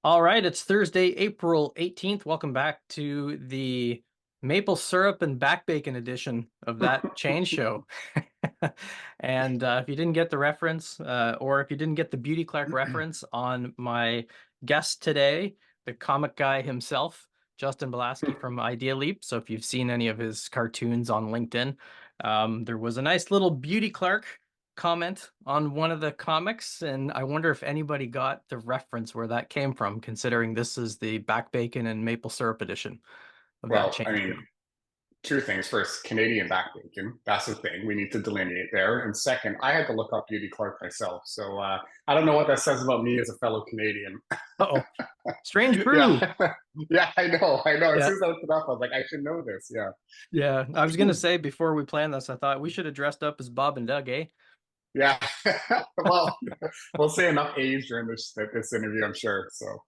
All right, it's Thursday, April 18th. Welcome back to the maple syrup and back bacon edition of that change show. And if you didn't get the reference, or if you didn't get the Beauty Clark reference on my guest today, the comic guy himself, Justin Balaski from Idealess. So if you've seen any of his cartoons on LinkedIn, there was a nice little Beauty Clark comment on one of the comics, and I wonder if anybody got the reference where that came from, considering this is the back bacon and maple syrup edition of that Well, I change mean, show. two things. First, Canadian back bacon. That's the thing. We need to delineate there. And second, I had to look up Beauty Clark myself. So I don't know what that says about me as a fellow Canadian. Uh-oh. Strange Yeah. brew. Yeah, I know. I know. As Yeah. soon as I looked it up, I was like, I should know this. Yeah. Yeah. I was gonna say before we planned this, I thought we should have dressed up as Bob and Doug, eh? Yeah. Well, we'll say enough age during this interview, I'm sure. So,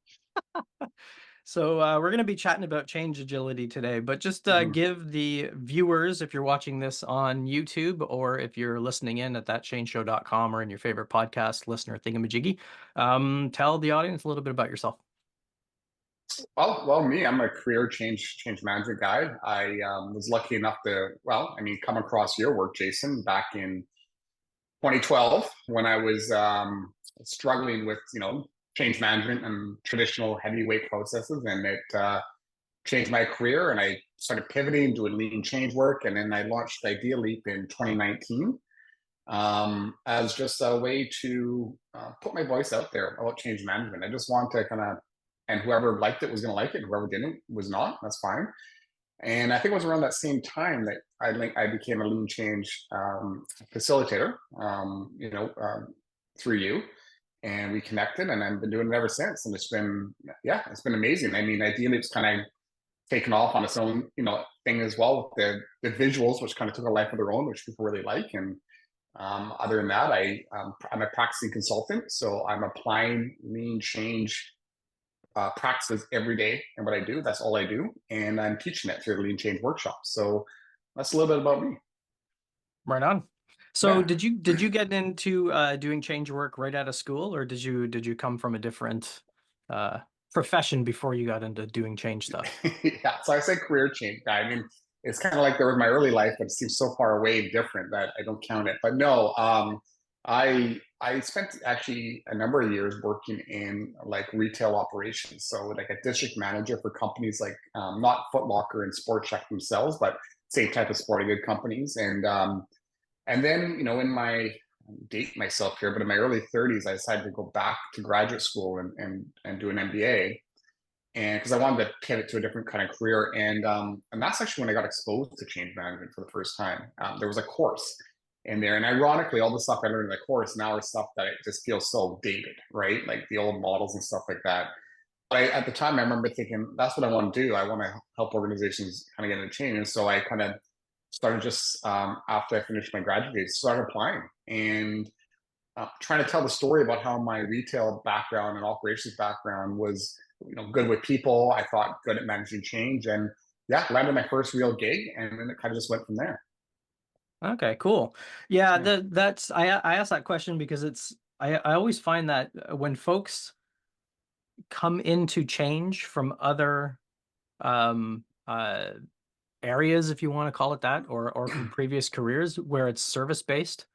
So we're going to be chatting about change agility today, but just mhm. give the viewers, if you're watching this on YouTube or if you're listening in at thatchangeshow.com or in your favorite podcast listener thingamajiggy, tell the audience a little bit about yourself. Me, I'm a career change management guy. I was lucky enough to, come across your work, Jason, back in 2012 when I was struggling with change management and traditional heavyweight processes, and it changed my career. And I started pivoting, doing lean change work, and then I launched Idea Leap in 2019 as just a way to put my voice out there about change management. I just want to kind of, and whoever liked it was going to like it, and whoever didn't was not. That's fine. And I think it was around that same time that I became a lean change facilitator, through you, and we connected, and I've been doing it ever since. And it's been amazing. I mean, ideally, it's kind of taken off on its own, thing as well with the visuals, which kind of took a life of their own, which people really like. And other than that, I'm a practicing consultant, so I'm applying lean change practices every day and what I do. That's all I do, and I'm teaching it through the Lean Change workshops. So that's a little bit about me. Right on. So Yeah. did you get into doing change work right out of school, or did you come from a different uh, profession before you got into doing change stuff? Yeah. So I say career change guy. I mean, it's kind of like there was my early life, but it seems so far away different that I don't count it. But no, I spent actually a number of years working in like retail operations. So like a district manager for companies like not Foot Locker and Sport Check themselves, but same type of sporting good companies. And then, in my date myself here, but in my early 30s, I decided to go back to graduate school and do an MBA. And because I wanted to pivot to a different kind of career. And that's actually when I got exposed to change management for the first time. There was a course in there. And ironically, all the stuff I learned in the course now is stuff that it just feels so dated, right? Like the old models and stuff like that. At the time, I remember thinking, that's what I want to do. I want to help organizations kind of get into change. And so I kind of started just after I finished my graduate degree, started applying and trying to tell the story about how my retail background and operations background was, good with people. I thought good at managing change, and yeah, landed my first real gig, and then it kind of just went from there. Okay, cool. Yeah, Yeah. that's I asked that question because I always find that when folks come into change from other um areas, if you want to call it that, or from previous careers where it's service based,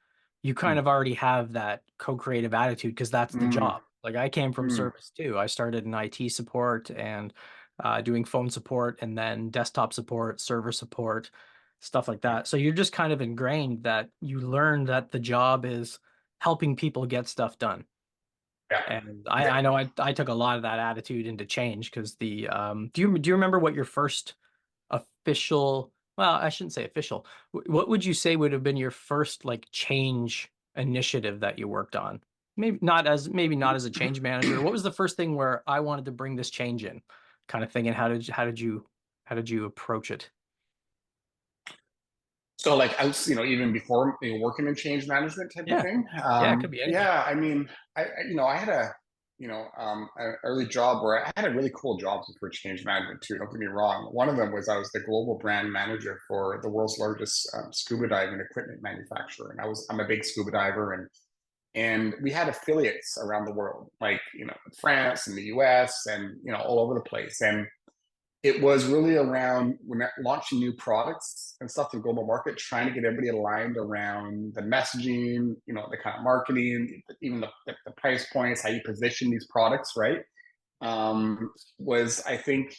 you kind Mm, of already have that co-creative attitude because that's the mm, job. Like I came from mm, service too. I started in IT support and doing phone support and then desktop support, server support, stuff like yeah, that. So you're just kind of ingrained that you learn that the job is helping people get stuff done. yeah, And yeah. I know I took a lot of that attitude into change because do you remember what your first official, well, I shouldn't say official. What would you say would have been your first like change initiative that you worked on? Maybe not as a change manager. What was the first thing where I wanted to bring this change in kind of thing, and how did you approach it? So like I was, even before working in change management type of Yeah. thing. Yeah, it could be anything. Yeah, I mean, I had an early job where I had a really cool job for change management too. Don't get me wrong. One of them was I was the global brand manager for the world's largest scuba diving equipment manufacturer, and I'm a big scuba diver, and and we had affiliates around the world, like France and the US and all over the place. And it was really around when launching new products and stuff to the global market, trying to get everybody aligned around the messaging, the kind of marketing, even the price points, how you position these products, right? Was I think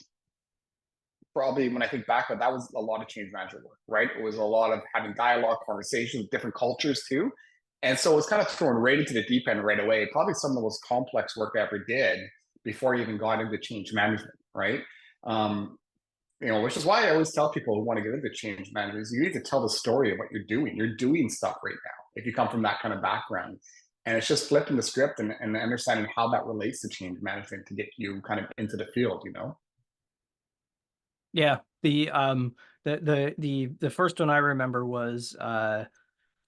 probably when I think back, that was a lot of change management work, right? It was a lot of having dialogue, conversations with different cultures too. And so it was kind of thrown right into the deep end right away. Probably some of the most complex work I ever did before I even got into change management, right? Um, which is why I always tell people who want to get into change management is you need to tell the story of what you're doing. You're doing stuff right now if you come from that kind of background. And it's just flipping the script and understanding how that relates to change management to get you kind of into the field. Yeah, the first one I remember was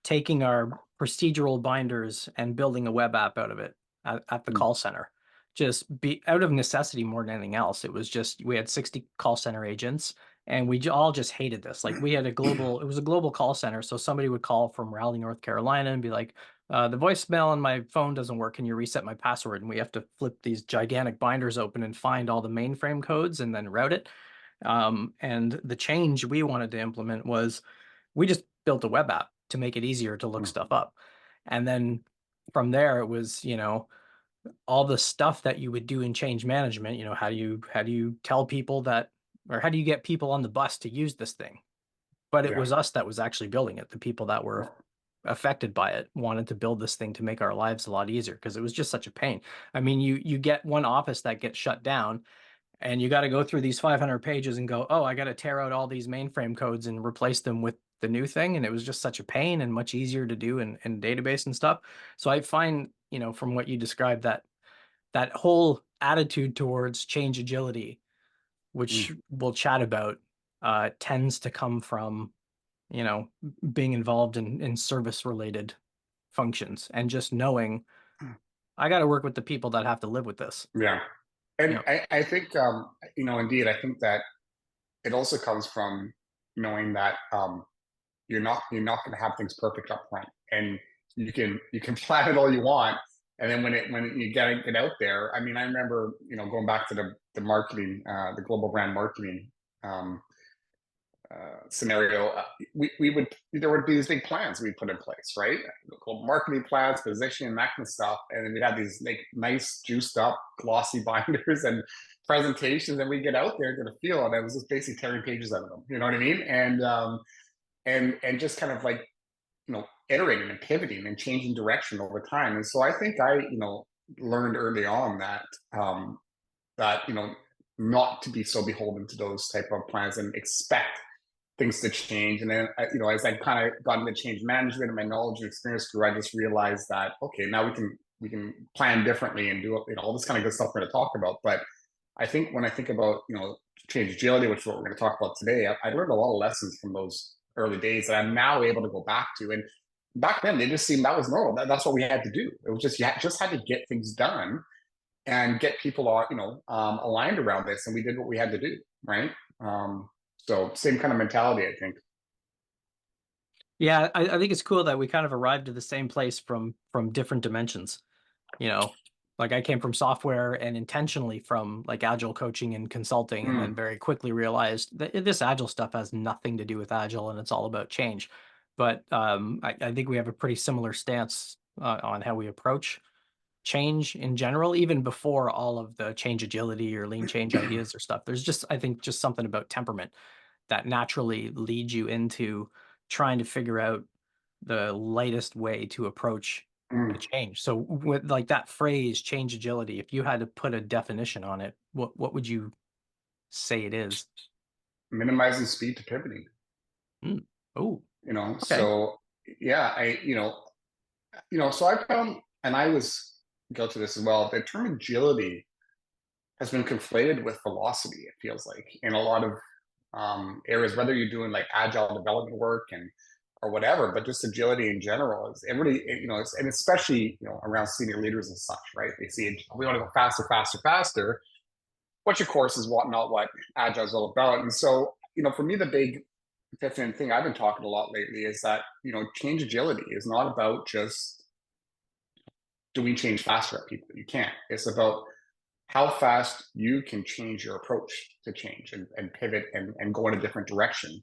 taking our procedural binders and building a web app out of it at the Mm, call center. Just be out of necessity more than anything else. It was just we had 60 call center agents and all just hated this. Like we had it was a global call center. So somebody would call from Raleigh, North Carolina and be like, the voicemail on my phone doesn't work. Can you reset my password? And we have to flip these gigantic binders open and find all the mainframe codes and then route it. And the change we wanted to implement was we just built a web app to make it easier to look mm, stuff up. And then from there it was, all the stuff that you would do in change management, how do you tell people that or how do you get people on the bus to use this thing? But it yeah. was us that was actually building it. The people that were affected by it wanted to build this thing to make our lives a lot easier because it was just such a pain. I mean, you get one office that gets shut down and you got to go through these 500 pages and go, oh, I got to tear out all these mainframe codes and replace them with the new thing. And it was just such a pain and much easier to do in database and stuff. So I find, from what you described, that whole attitude towards change agility, which Mm, we'll chat about, tends to come from, you know, being involved in service related functions and just knowing mm. I got to work with the people that have to live with this. Yeah. And Yeah. I think, indeed, I think that it also comes from knowing that you're not going to have things perfect up front, and you can plan it all you want, and then when you get out there. I mean, I remember going back to the marketing, the global brand marketing um, scenario. We would there would be these big plans we put in place, right? Called marketing plans, positioning, that kind of stuff, and then we'd have these like nice juiced up glossy binders and presentations, and we get out there to the field, and it was just basically tearing pages out of them. You know what I mean? And just kind of like iterating and pivoting and changing direction over time. And so I think I learned early on that not to be so beholden to those type of plans and expect things to change. And then as I kind of got into change management and my knowledge and experience grew, I just realized that okay, now we can plan differently and do all this kind of good stuff we're going to talk about. But I think when I think about change agility, which is what we're going to talk about today, I learned a lot of lessons from those early days that I'm now able to go back to. And back then, they just seemed that was normal. That's what we had to do. It was just just had to get things done and get people aligned around this, and we did what we had to do, right? So same kind of mentality, I think. Yeah, I think it's cool that we kind of arrived at the same place from different dimensions. You know, like I came from software and intentionally from like agile coaching and consulting, and then Mm, very quickly realized that this agile stuff has nothing to do with agile and it's all about change. But I think we have a pretty similar stance on how we approach change in general, even before all of the change agility or lean change ideas or stuff. There's just, I think, just something about temperament that naturally leads you into trying to figure out the lightest way to approach a mm. change. So with like that phrase change agility, if you had to put a definition on it, what would you say it is? Minimizing speed to pivoting. Mm. Oh, okay. So yeah, so I found, and I was guilty of this as well. The term agility has been conflated with velocity. It feels like in a lot of areas, whether you're doing like agile development work and or whatever, but just agility in general is everybody, and especially around senior leaders and such, right? They see we want to go faster, faster, faster. Which of course is not what agile is all about. And so, for me, the big different thing I've been talking a lot lately is that change agility is not about just doing change faster at people. You can't. It's about how fast you can change your approach to change and pivot and go in a different direction.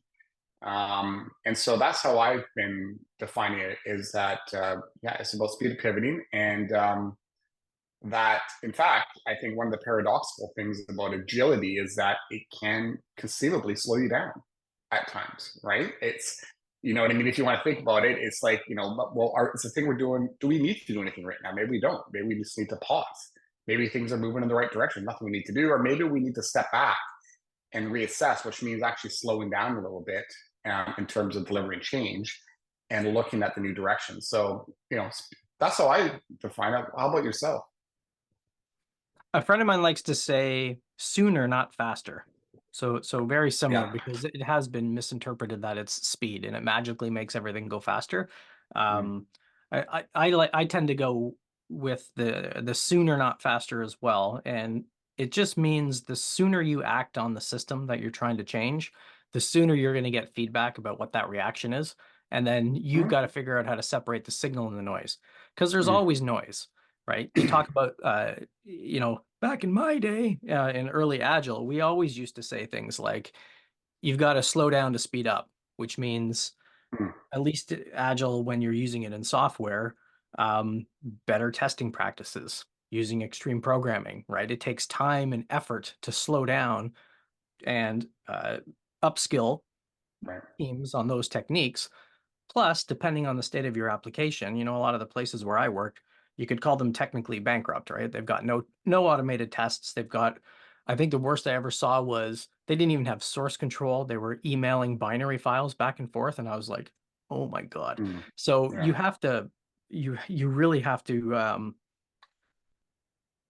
And so that's how I've been defining it, is that, yeah, it's about speed of pivoting. And that, in fact, I think one of the paradoxical things about agility is that it can conceivably slow you down at times, right? It's, you know what I mean? If you want to think about it, it's like, well, it's the thing we're doing. Do we need to do anything right now? Maybe we don't. Maybe we just need to pause. Maybe things are moving in the right direction. Nothing we need to do. Or maybe we need to step back and reassess, which means actually slowing down a little bit in terms of delivering change and looking at the new direction. So, that's how I define it. How about yourself? A friend of mine likes to say sooner, not faster. So very similar, Yeah. because it has been misinterpreted that it's speed and it magically makes everything go faster. Mm, Um, I tend to go with the sooner, not faster as well, and it just means the sooner you act on the system that you're trying to change, the sooner you're going to get feedback about what that reaction is, and then you've mm, got to figure out how to separate the signal and the noise, because there's mm, always noise, right? You talk about back in my day, in early agile, we always used to say things like, you've got to slow down to speed up, which means, mm, at least agile when you're using it in software, better testing practices, using extreme programming, right? It takes time and effort to slow down and upskill right. teams on those techniques. Plus, depending on the state of your application, a lot of the places where I work, you could call them technically bankrupt, right? They've got no automated tests. They've got, I think the worst I ever saw was they didn't even have source control. They were emailing binary files back and forth, and I was like, oh my God. Mm, So yeah. you really have to,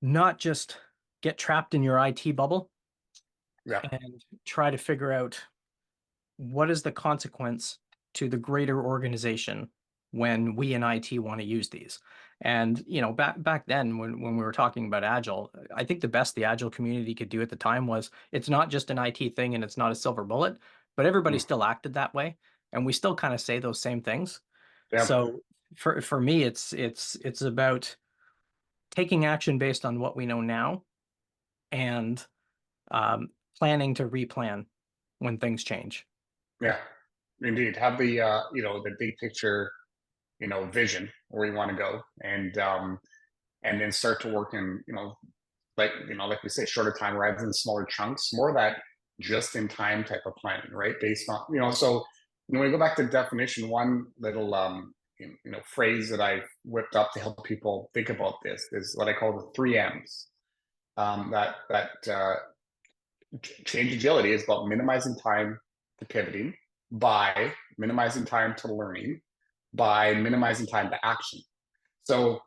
not just get trapped in your IT bubble Yeah. and try to figure out what is the consequence to the greater organization when we in IT want to use these. And back then, when we were talking about agile, I think the best the agile community could do at the time was, it's not just an IT thing and it's not a silver bullet, but everybody Mm, still acted that way, and we still kind of say those same things. yeah. So for me, it's about taking action based on what we know now, and um, planning to replan when things change. Yeah. Indeed. Have the, the big picture, vision where you want to go, and then start to work in, like we say, shorter time rather than smaller chunks, more of that just in time type of planning, right? Based on, so when we go back to definition, one little, phrase that I whipped up to help people think about this is what I call the three M's. That change agility is about minimizing time to pivoting, by minimizing time to learning, by minimizing time to action. So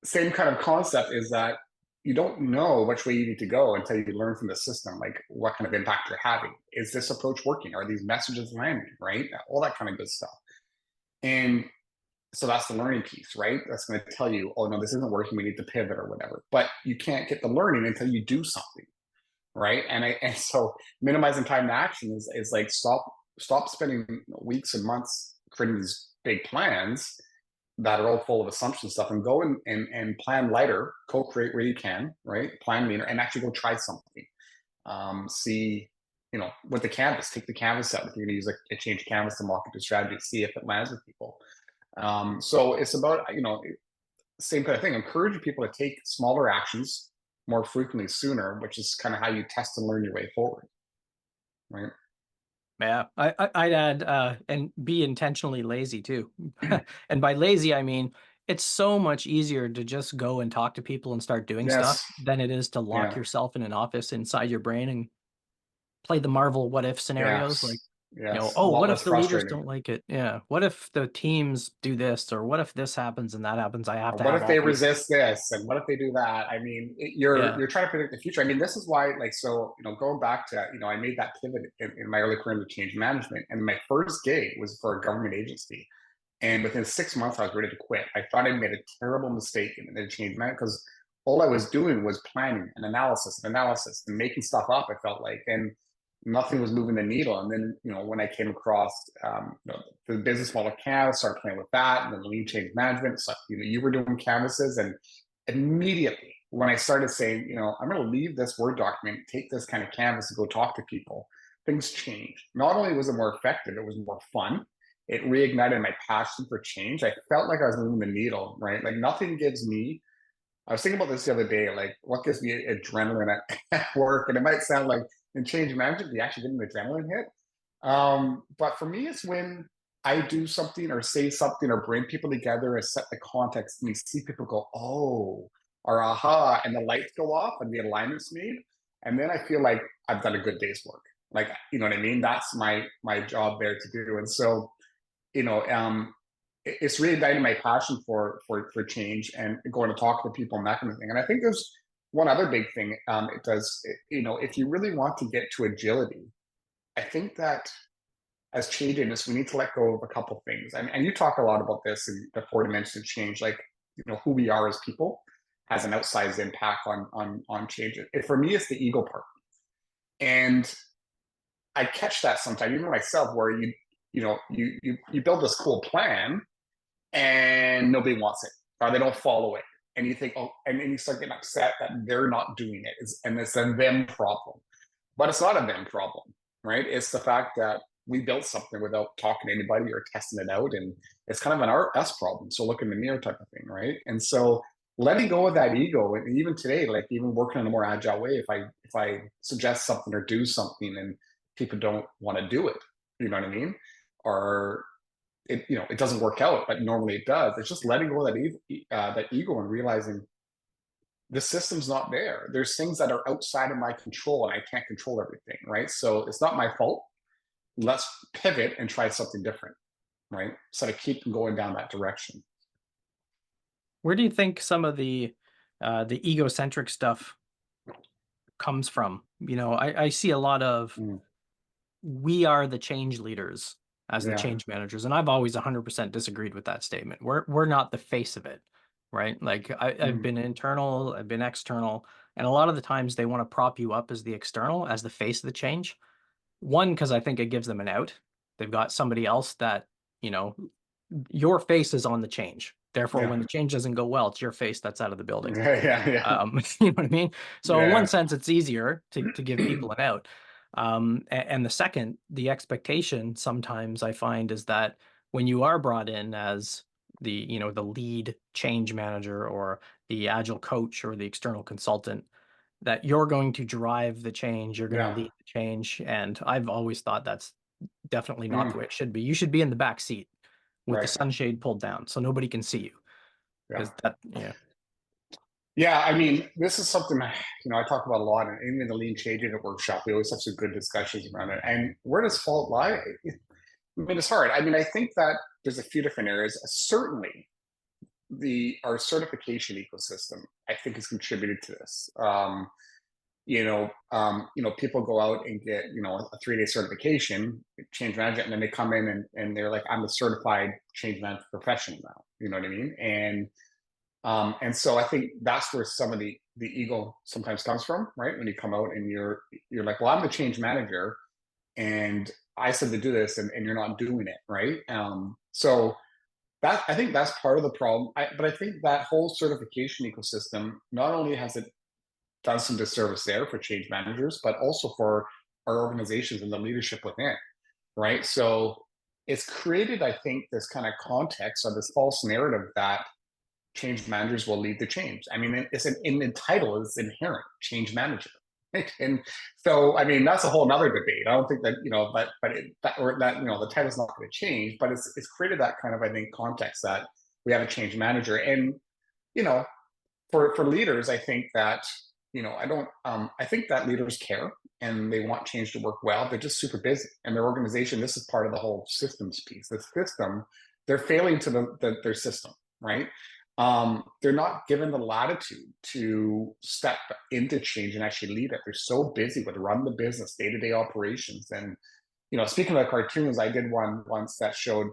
same kind of concept is that you don't know which way you need to go until you learn from the system, like what kind of impact you're having. Is this approach working? Are these messages landing? Right? All that kind of good stuff. And so that's the learning piece, right? That's going to tell you, oh no, this isn't working. We need to pivot or whatever. But you can't get the learning until you do something, right? And so minimizing time to action is like stop spending weeks and months creating these big plans that are all full of assumption stuff, and go and plan lighter, co-create where you can, right? Plan leaner, and actually go try something. See, with the canvas, take the canvas out. If you're going to use a change canvas to mock up your strategy, see if it lands with people. So it's about, same kind of thing. Encourage people to take smaller actions more frequently sooner, which is kind of how you test and learn your way forward, right? Yeah, I'd add, and be intentionally lazy too. And by lazy, I mean it's so much easier to just go and talk to people and start doing stuff Yes. than it is to lock Yeah. yourself in an office inside your brain and play the Marvel what if scenarios. Like, Yes. Yes. A oh, lot what less if the leaders frustrating. don't like it? Yeah. What if the teams do this? Or what if this happens and that happens? I have to What have if all they these. resist this, and what if they do that? I mean, Yeah. you're trying to predict the future. I mean, this is why, like, so going back to, I made that pivot in my early career into change management, and my first gig was for a government agency, and within 6 months I was ready to quit. I thought I made a terrible mistake in change management, because all I was doing was planning and analysis and making stuff up. I felt like, and nothing was moving the needle. And then, when I came across, the business model canvas, started playing with that, and then lean change management. So, you were doing canvases, and immediately when I started saying, I'm going to leave this Word document, take this kind of canvas and go talk to people, things changed. Not only was it more effective, it was more fun. It reignited my passion for change. I felt like I was moving the needle, right? Like nothing gives me, I was thinking about this the other day, like what gives me adrenaline at work. And it might sound like in change management, you actually get an adrenaline hit. But for me, it's when I do something or say something or bring people together and set the context and you see people go, oh, or aha, and the lights go off and the alignment's made. And then I feel like I've done a good day's work. Like, you know what I mean? That's my job there to do. And so, you know, um, it's reigniting my passion for change and going to talk to people and that kind of thing. And I think there's one other big thing it does. If you really want to get to agility, I think that as change agents, we need to let go of a couple things. And you talk a lot about this in the four dimensions of change, like who we are as people has an outsized impact on change. For me, it's the ego part, and I catch that sometimes, even myself, where you build this cool plan and nobody wants it or they don't follow it, and you think, oh, and then you start getting upset that they're not doing it, and it's a them problem. But it's not a them problem, right? It's the fact that we built something without talking to anybody or testing it out, and it's kind of an us problem. So look in the mirror type of thing, right? And so letting go of that ego, and even today, like even working in a more agile way, if I suggest something or do something and people don't want to do it, you know what I mean? Or it doesn't work out, but normally it does. It's just letting go of that ego and realizing the system's not there. There's things that are outside of my control and I can't control everything, right? So it's not my fault. Let's pivot and try something different, right? So to keep going down that direction. Where do you think some of the egocentric stuff comes from? I see a lot of Mm, we are the change leaders as the yeah. change managers, and I've always 100% disagreed with that statement. We're not the face of it, right? Like I've Mm, been internal, I've been external, and a lot of the times they want to prop you up as the external, as the face of the change. One, because I think it gives them an out. They've got somebody else that, you know, your face is on the change. Therefore, yeah. when the change doesn't go well, it's your face that's out of the building. Yeah. Yeah. Yeah. You know what I mean? So in one Yeah. sense, it's easier to give people an out. And the second, the expectation sometimes I find is that when you are brought in as the lead change manager or the agile coach or the external consultant, that you're going to drive the change, you're going to Yeah. lead the change. And I've always thought that's definitely not Mm, the way it should be. You should be in the back seat with the right. sunshade pulled down so nobody can see you. Yeah. Because that, yeah. Yeah. I mean, this is something I talk about a lot, and even in the lean change agent workshop, we always have some good discussions around it. And where does fault lie? I mean, it's hard. I mean, I think that there's a few different areas. Certainly, the our certification ecosystem, I think, has contributed to this. People go out and get a 3-day certification, change management, and then they come in and they're like, I'm a certified change management professional now. You know what I mean? And so I think that's where some of the ego sometimes comes from, right? When you come out and you're like, well, I'm the change manager, and I said to do this, and you're not doing it, right? So that I think that's part of the problem. But I think that whole certification ecosystem not only has it done some disservice there for change managers, but also for our organizations and the leadership within, right? So it's created, I think, this kind of context or this false narrative that change managers will lead the change. I mean, it's in the title is inherent change manager. And so, I mean, that's a whole nother debate. I don't think that, the title's not going to change, but it's created that kind of, I think, context that we have a change manager. And, you know, for leaders, I think that, I think that leaders care and they want change to work well. They're just super busy, and their organization, this is part of the whole systems piece. The system, they're failing to their system, right? They're not given the latitude to step into change and actually lead it. They're so busy with run the business, day-to-day operations. And, speaking of cartoons, I did one once that showed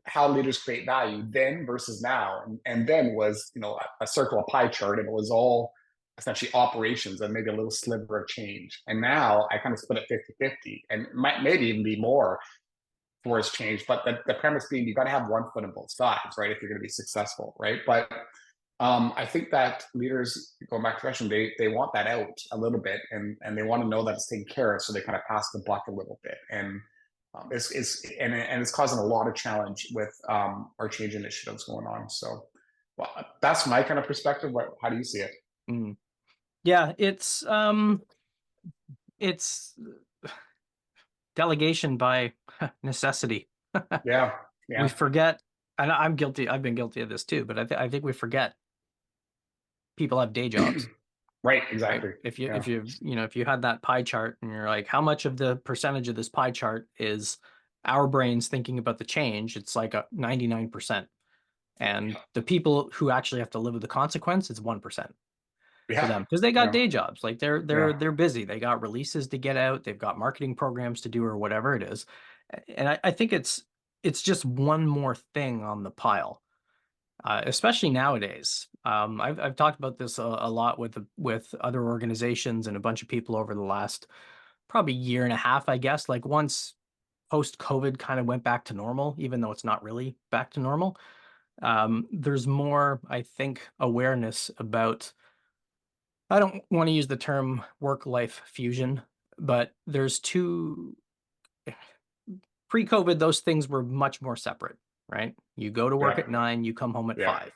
how leaders create value then versus now. And then was, a circle, a pie chart, and it was all essentially operations and maybe a little sliver of change. And now I kind of split it 50-50, and might maybe even be more for its change. But the premise being you got to have one foot on both sides, right? If you're going to be successful, right? But I think that leaders, going back to the question, they want that out a little bit, and they want to know that it's taken care of, so they kind of pass the buck a little bit, and it's causing a lot of challenge with our change initiatives going on. So, well, that's my kind of perspective. How do you see it? Mm. Yeah, it's delegation by necessity. Yeah, We yeah, forget, and I'm guilty. I've been guilty of this too, but I think we forget people have day jobs, right, right? exactly. If Yeah, if you had that pie chart and you're like, how much of the percentage of this pie chart is our brains thinking about the change? It's like a 99%. And the people who actually have to live with the consequence, it's 1% for yeah, them because they got yeah, day jobs. Like yeah, they're busy. They got releases to get out. They've got marketing programs to do or whatever it is. And I think it's just one more thing on the pile, especially nowadays. I've talked about this a lot with other organizations and a bunch of people over the last probably year and a half, I guess. Like once post COVID kind of went back to normal, even though it's not really back to normal. There's more, I think, awareness about. I don't want to use the term work-life fusion, but there's two pre-COVID, those things were much more separate, right? You go to work yeah, at 9, you come home at yeah,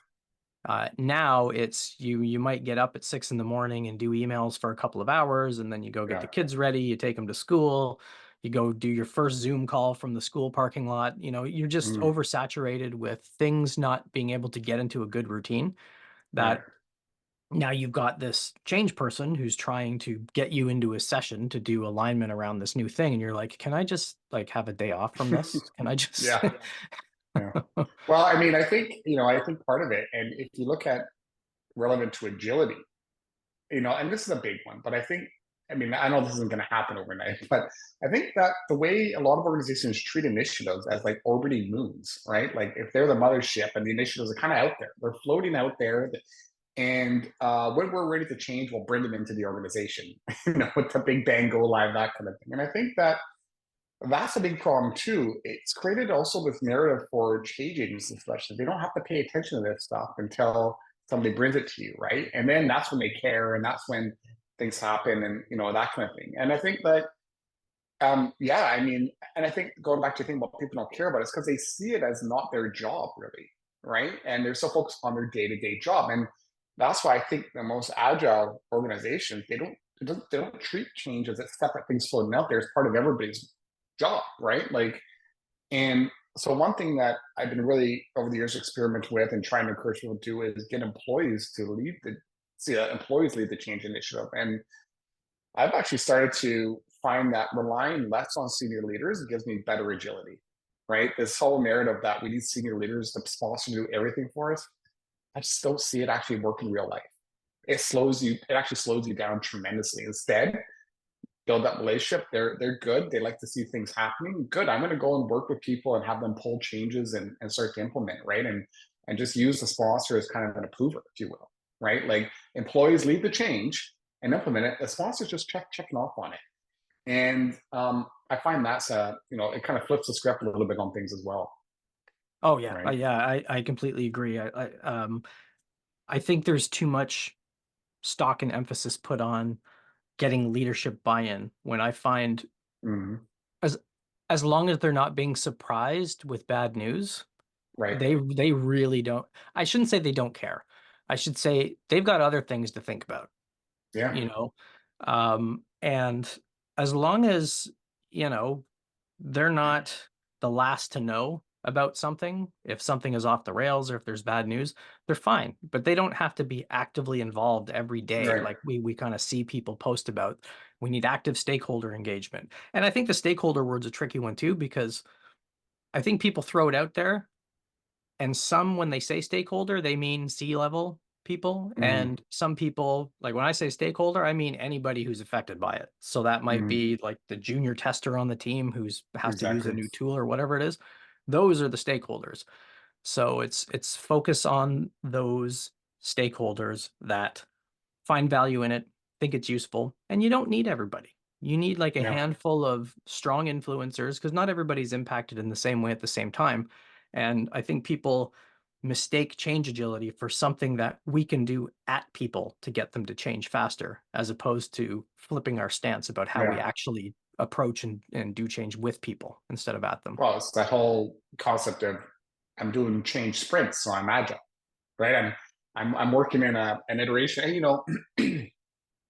5. Now it's you might get up at 6 in the morning and do emails for a couple of hours, and then you go get yeah. the kids ready, you take them to school, you go do your first Zoom call from the school parking lot. You're just Mm, oversaturated with things not being able to get into a good routine right. that now you've got this change person who's trying to get you into a session to do alignment around this new thing, and you're like, can I just like have a day off from this? Can I just Yeah, yeah. Well, I mean, I think, I think part of it, and if you look at relevant to agility, and this is a big one, but I mean, I know this isn't going to happen overnight, but I think that the way a lot of organizations treat initiatives as like orbiting moons, right? Like if they're the mothership and the initiatives are kind of out there, they're floating out there, and when we're ready to change, we'll bring them into the organization, with the big bang, go live, that kind of thing. And I think that that's a big problem too. It's created also this narrative for change agents, especially. They don't have to pay attention to this stuff until somebody brings it to you, right? And then that's when they care, and that's when things happen, and that kind of thing. And I think that, yeah, I mean, and I think going back to the thing about people don't care about it, it's because they see it as not their job, really, right? And they're so focused on their day-to-day job, and that's why I think the most agile organizations they don't treat change as a separate things floating out there as part of everybody's job, right? Like, and so one thing that I've been really over the years experiment with and trying to encourage people to do is get employees to employees lead the change initiative. And I've actually started to find that relying less on senior leaders gives me better agility, right? This whole narrative that we need senior leaders to sponsor to do everything for us, I just don't see it actually work in real life. It actually slows you down tremendously. Instead, build that relationship. They're good. They like to see things happening. Good. I'm going to go and work with people and have them pull changes and start to implement, right? And just use the sponsor as kind of an approver, if you will, right? Like employees lead the change and implement it. The sponsors just checking off on it. And I find that's it kind of flips the script a little bit on things as well, Oh yeah, right? yeah, I completely agree. I think there's too much stock and emphasis put on getting leadership buy-in when I find Hmm. as as long as they're not being surprised with bad news, Right. they really don't. I shouldn't say they don't care. I should say they've got other things to think about, Yeah. you know. And as long as, you know, they're not the last to know about something, if something is off the rails or if there's bad news, they're fine. But they don't have to be actively involved every day. Right. Like we kind of see people post about, we need active stakeholder engagement. And I think the stakeholder word's a tricky one too, because I think people throw it out there, and some, when they say stakeholder, they mean C-level people. Hmm. And some people, like when I say stakeholder, I mean anybody who's affected by it. So that might Hmm. be like the junior tester on the team who's has to use a Exactly. new tool or whatever it is. Those are the stakeholders. So it's focus on those stakeholders that find value in it, think it's useful, and you don't need everybody. You need like a Yeah. handful of strong influencers because not everybody's impacted in the same way at the same time. And I think people mistake change agility for something that we can do at people to get them to change faster, as opposed to flipping our stance about how we Yeah. actually approach and do change with people instead of at them. Well, it's that whole concept of I'm doing change sprints, so I'm agile, right? I'm working in an iteration, and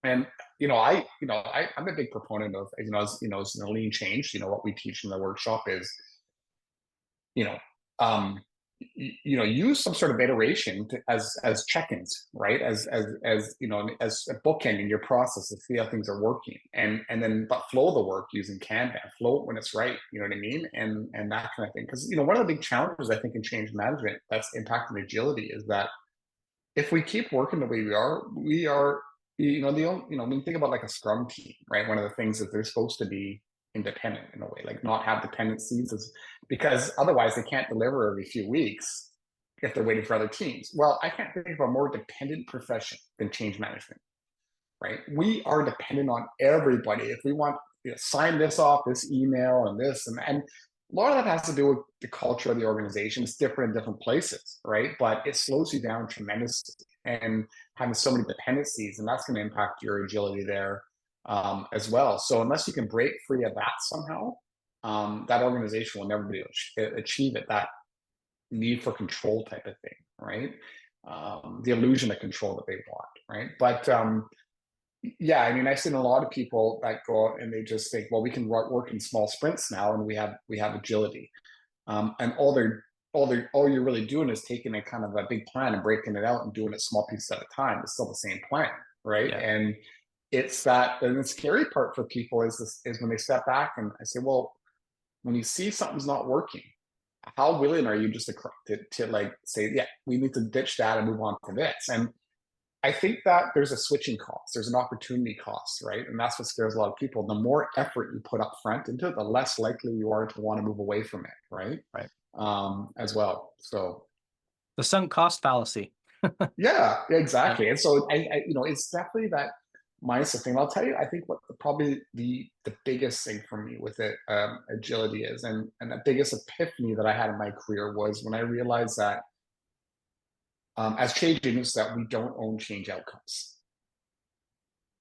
and I'm a big proponent of as lean change. What we teach in the workshop is you know um use some sort of iteration as check-ins, right? As a bookend in your process to see how things are working, and then but flow the work using Kanban, flow it when it's right, you know what I mean, and that kind of thing. Because one of the big challenges I think in change management that's impacting agility is that if we keep working the way we are, when you think about like a scrum team, right? One of the things is they're supposed to be independent in a way, like not have dependencies, because otherwise they can't deliver every few weeks if they're waiting for other teams. Well, I can't think of a more dependent profession than change management, right? We are dependent on everybody. If we want sign this off, this email, and this, and a lot of that has to do with the culture of the organization. It's different in different places, right? But it slows you down tremendously, and having so many dependencies, and that's going to impact your agility there as well. So unless you can break free of that somehow, that organization will never be able to achieve it. That need for control type of thing, right? The illusion of control that they want, right? But yeah, I mean, I've seen a lot of people that go out and they just think, well, we can work in small sprints now, and we have agility, and all you're really doing is taking a kind of a big plan and breaking it out and doing it small pieces at a time. It's still the same plan, right? Yeah. And it's that, and the scary part for people is when they step back and I say, well, when you see something's not working, how willing are you just to like say, yeah, we need to ditch that and move on to this? And I think that there's a switching cost, there's an opportunity cost, right? And that's what scares a lot of people. The more effort you put up front into it, the less likely you are to want to move away from it, right? Right. As well. So The sunk cost fallacy. yeah, Yeah. exactly. And so it's definitely that mindset thing. I'll tell you, I think what probably the biggest thing for me with it, agility is, and the biggest epiphany that I had in my career was when I realized that as change agents that we don't own change outcomes.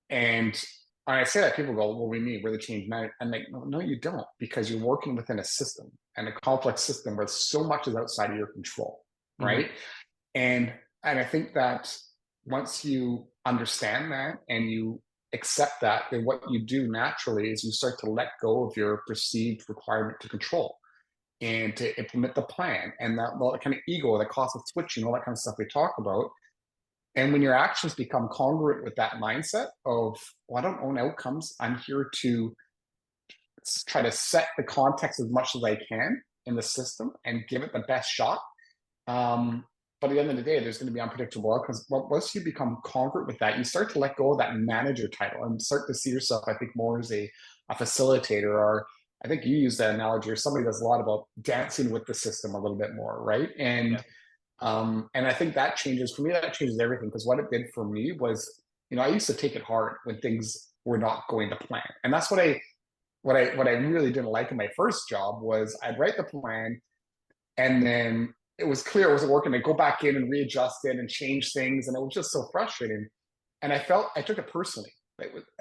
And when I say that, people go, "Well, we mean we're the change manager." I'm like, "No, no, you don't, because you're working within a system, and a complex system where so much is outside of your control, Hmm. right?" And I think that once you understand that and you accept that, then what you do naturally is you start to let go of your perceived requirement to control and to implement the plan, and that all that kind of ego, the cost of switching, all that kind of stuff we talk about. And when your actions become congruent with that mindset of, well, I don't own outcomes, I'm here to try to set the context as much as I can in the system and give it the best shot. But at the end of the day, there's going to be unpredictable outcomes. Well, once you become congruent with that, you start to let go of that manager title and start to see yourself, I think, more as a facilitator, or I think you use that analogy, or somebody does a lot about dancing with the system a little bit more, right? Yeah. And I think that changes for me. That changes everything, because what it did for me was, I used to take it hard when things were not going to plan, and that's what I really didn't like in my first job was I'd write the plan, and then it was clear it wasn't working. I'd go back in and readjust it and change things, and it was just so frustrating. And I took it personally.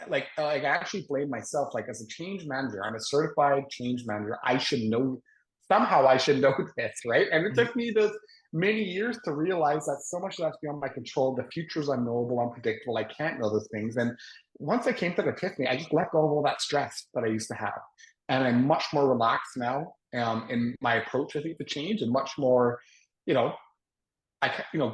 Like I actually blamed myself. Like, as a change manager, I'm a certified change manager. I should know, somehow I should know this, right? And it Mhm. took me those many years to realize that so much of that's beyond my control. The future is unknowable, unpredictable. I can't know those things. And once I came to the epiphany, I just let go of all that stress that I used to have, and I'm much more relaxed now in my approach, I think, to change, and much more, you know,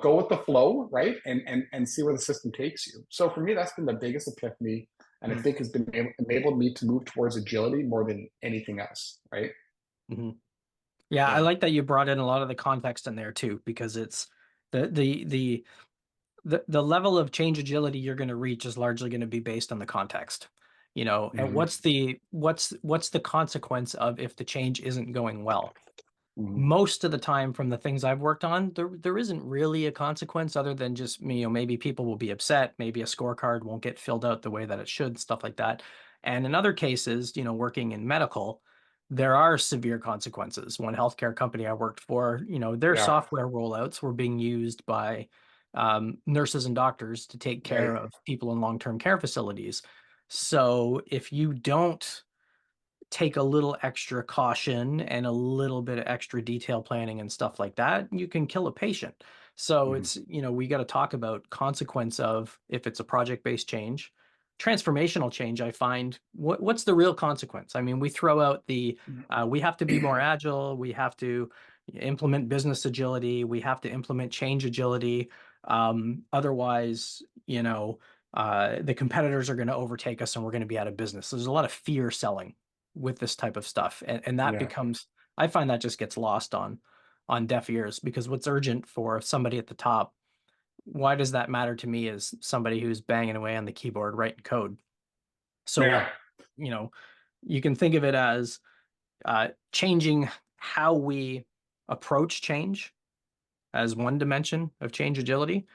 go with the flow, right? And see where the system takes you. So for me, that's been the biggest epiphany, and I Mhm. think has been enabled me to move towards agility more than anything else, right? Mhm. Yeah, I Yeah. like that you brought in a lot of the context in there too, because it's the the the the level of change agility you're going to reach is largely going to be based on the context. And Hmm. what's the consequence of if the change isn't going well? Mhm. Most of the time from the things I've worked on, there isn't really a consequence other than just me, maybe people will be upset, maybe a scorecard won't get filled out the way that it should, stuff like that. And in other cases, working in medical, there are severe consequences. One healthcare company I worked for, their Yeah. software rollouts were being used by nurses and doctors to take Right. care of people in long-term care facilities. So if you don't take a little extra caution and a little bit of extra detail planning and stuff like that, you can kill a patient. So Mhm. it's, we got to talk about consequence of if it's a project-based change. Transformational change, I find, what's the real consequence? I mean, we throw out we have to be more agile, we have to implement business agility, we have to implement change agility. Otherwise, the competitors are going to overtake us and we're going to be out of business. So there's a lot of fear selling with this type of stuff, and that Yeah. becomes, I find that just gets lost on deaf ears, because what's urgent for somebody at the top, why does that matter to me as somebody who's banging away on the keyboard writing code? So Yeah. you know you can think of it as changing how we approach change as one dimension of change agility.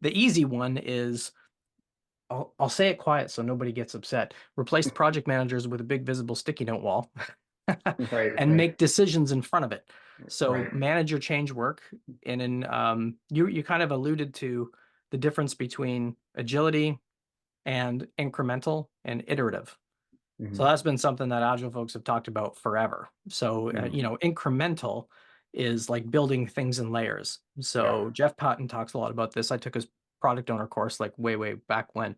The easy one is, I'll say it quiet so nobody gets upset. Replace project managers with a big visible sticky note wall Right. and Right. make decisions in front of it. So Right. manage your change work. And in you kind of alluded to the difference between agility and incremental and iterative. So Mhm. that's been something that Agile folks have talked about forever. So, Mhm. incremental is like building things in layers. Yeah. So Jeff Patton talks a lot about this. I took his product owner course like way, way back when.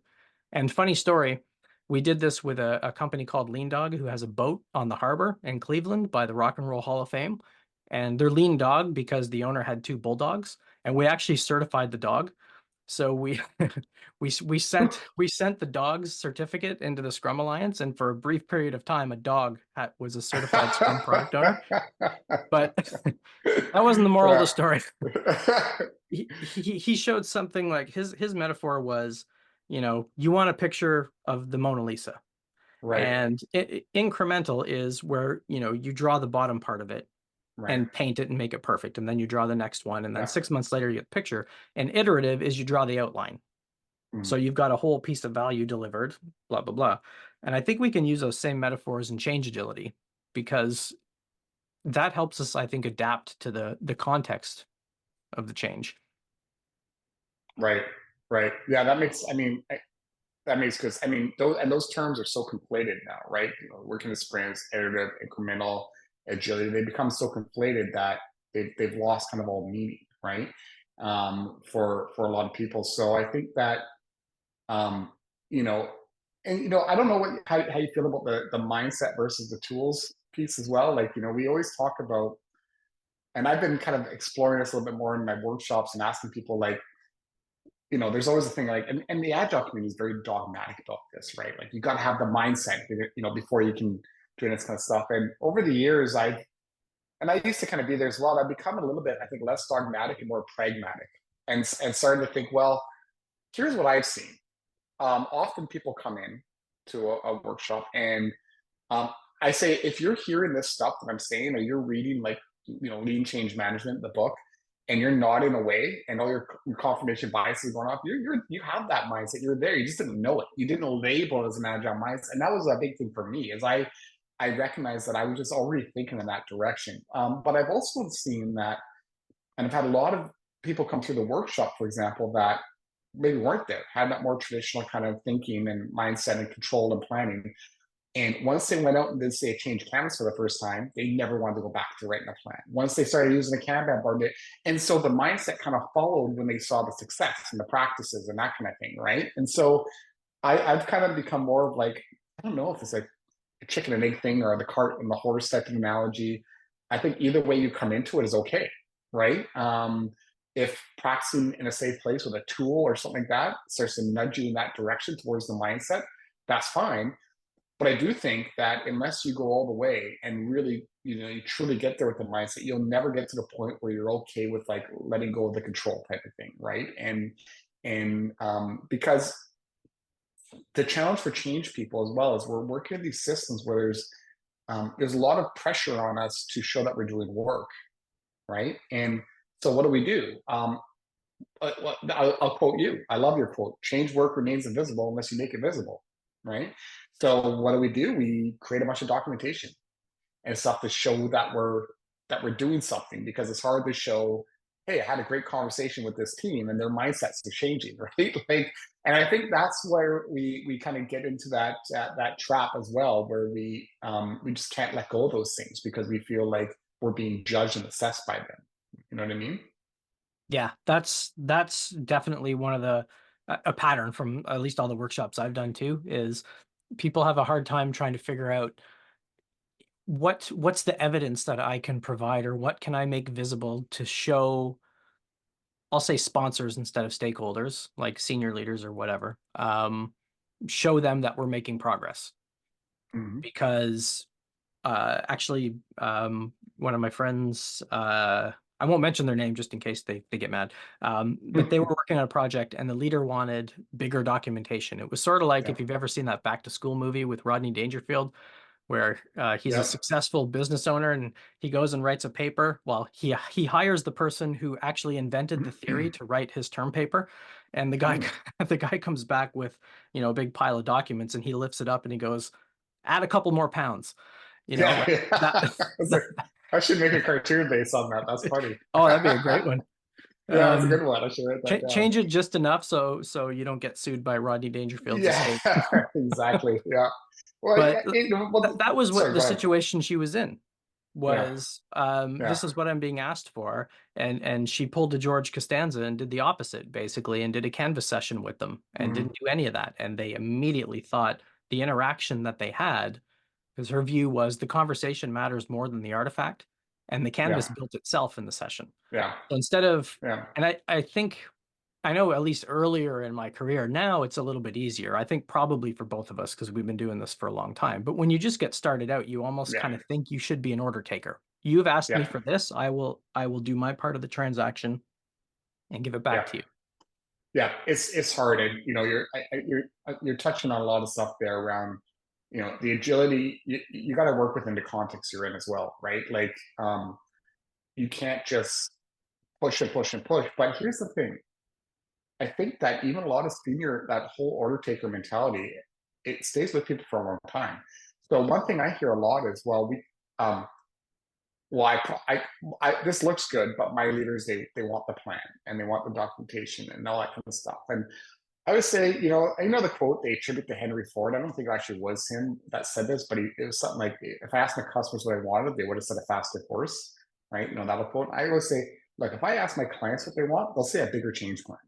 And funny story, we did this with a company called Lean Dog, who has a boat on the harbor in Cleveland by the Rock and Roll Hall of Fame. And they're Lean Dog because the owner had two bulldogs. And we actually certified the dog. So we we sent the dog's certificate into the Scrum Alliance, and for a brief period of time, a dog was a certified Scrum product owner. But that wasn't the moral of the Yeah. story. He showed something like his metaphor was, you want a picture of the Mona Lisa, Right. and incremental is where you draw the bottom part of it Right. and paint it and make it perfect, and then you draw the next one, and then Yeah. 6 months later you get the picture. And iterative is you draw the outline. So Mhm. you've got a whole piece of value delivered, blah, blah, blah. And I think we can use those same metaphors in change agility, because that helps us, I think, adapt to the context of the change. Right. Right. Yeah. That makes. I mean, that makes because I mean those terms are so conflated now, right? Working in sprints, iterative, incremental, agility, they become so conflated that they've lost kind of all meaning, right? For a lot of people. So I think that um, you know, and I don't know how you feel about the mindset versus the tools piece as well. Like we always talk about, and I've been kind of exploring this a little bit more in my workshops and asking people like there's always a thing like, and the agile community is very dogmatic about this, right? Like you got to have the mindset, before you can do this kind of stuff. And over the years, and I used to kind of be there as well. I've become a little bit, I think, less dogmatic and more pragmatic, and started to think, well, here's what I've seen. Often people come in to a workshop, and um, I say, if you're hearing this stuff that I'm saying, or you're reading like lean change management, the book, and you're nodding away, and all your confirmation biases going off, you have that mindset. You're there. You just didn't know it. You didn't label it as an agile mindset, and that was a big thing for me. Is I recognized that I was just already thinking in that direction. But I've also seen that, and I've had a lot of people come through the workshop, for example, that maybe weren't there, had that more traditional kind of thinking and mindset and control and planning, and once they went out and did say a change canvas for the first time, they never wanted to go back to writing a plan. Once they started using a Kanban board, and so the mindset kind of followed when they saw the success and the practices and that kind of thing, right? And so I've kind of become more of like, I don't know if it's like a chicken and egg thing or the cart and the horse type of analogy. I think either way you come into it is okay, right? If practicing in a safe place with a tool or something like that starts to nudge you in that direction towards the mindset, that's fine. But I do think that unless you go all the way and really, you truly get there with the mindset, you'll never get to the point where you're okay with like letting go of the control type of thing, right? And because the challenge for change people as well is we're working in these systems where there's there's a lot of pressure on us to show that we're doing work, right? And so what do we do? Well, I'll quote you. I love your quote. Change work remains invisible unless you make it visible, right? So what do? We create a bunch of documentation and stuff to show that we're doing something, because it's hard to show, hey, I had a great conversation with this team and their mindsets are changing, right? Like, and I think that's where we kind of get into that trap as well, where we just can't let go of those things because we feel like we're being judged and assessed by them. You know what I mean? Yeah, that's definitely one of the a pattern from at least all the workshops I've done too, is people have a hard time trying to figure out what's the evidence that I can provide, or what can I make visible to show, I'll say sponsors instead of stakeholders, like senior leaders or whatever, show them that we're making progress. Hmm. Because actually, one of my friends, I won't mention their name just in case they get mad. But they were working on a project and the leader wanted bigger documentation. It was sort of like Yeah. if you've ever seen that Back to School movie with Rodney Dangerfield, where he's a Yep. successful business owner and he goes and writes a paper. Well, he hires the person who actually invented the theory to write his term paper, and the guy Mm. the guy comes back with, a big pile of documents, and he lifts it up and he goes, add a couple more pounds, Yeah, like that. yeah. It's like, I should make a cartoon based on that. That's funny. Oh, that'd be a great one. Yeah, that's a Um, good one. I should write that down. Change it just enough so you don't get sued by Rodney Dangerfield's Yeah, estate. exactly. Yeah. Well, But well, that was what sorry, the go ahead. situation she was in Yeah, was. yeah. This is what I'm being asked for, and she pulled a George Costanza and did the opposite basically, and did a canvas session with them and Mhm. didn't do any of that, and they immediately thought the interaction that they had, because her view was the conversation matters more than the artifact, and the canvas Yeah, built itself in the session. yeah, So instead of, yeah, and I think, I know at least earlier in my career, now it's a little bit easier. I think probably for both of us because we've been doing this for a long time. But when you just get started out, you almost yeah, kind of think you should be an order taker. You've asked me yeah, for this, I will do my part of the transaction and give it back yeah, to you. yeah. It's hard, and you're touching on a lot of stuff there around, the agility. You got to work within the context you're in as well, right? Like, you can't just push and push and push. But here's the thing: I think that even a lot of senior, that whole order taker mentality, it stays with people for a long time. So one thing I hear a lot is, well, um, well, this looks good, but my leaders, they want the plan and they want the documentation and all that kind of stuff. And I would say, the quote they attribute to Henry Ford. I don't think it actually was him that said this, but it was something like, if I asked my customers what I wanted, they would have said a faster horse, right? That'll quote. I always say, look, if I ask my clients what they want, they'll say a bigger change plan,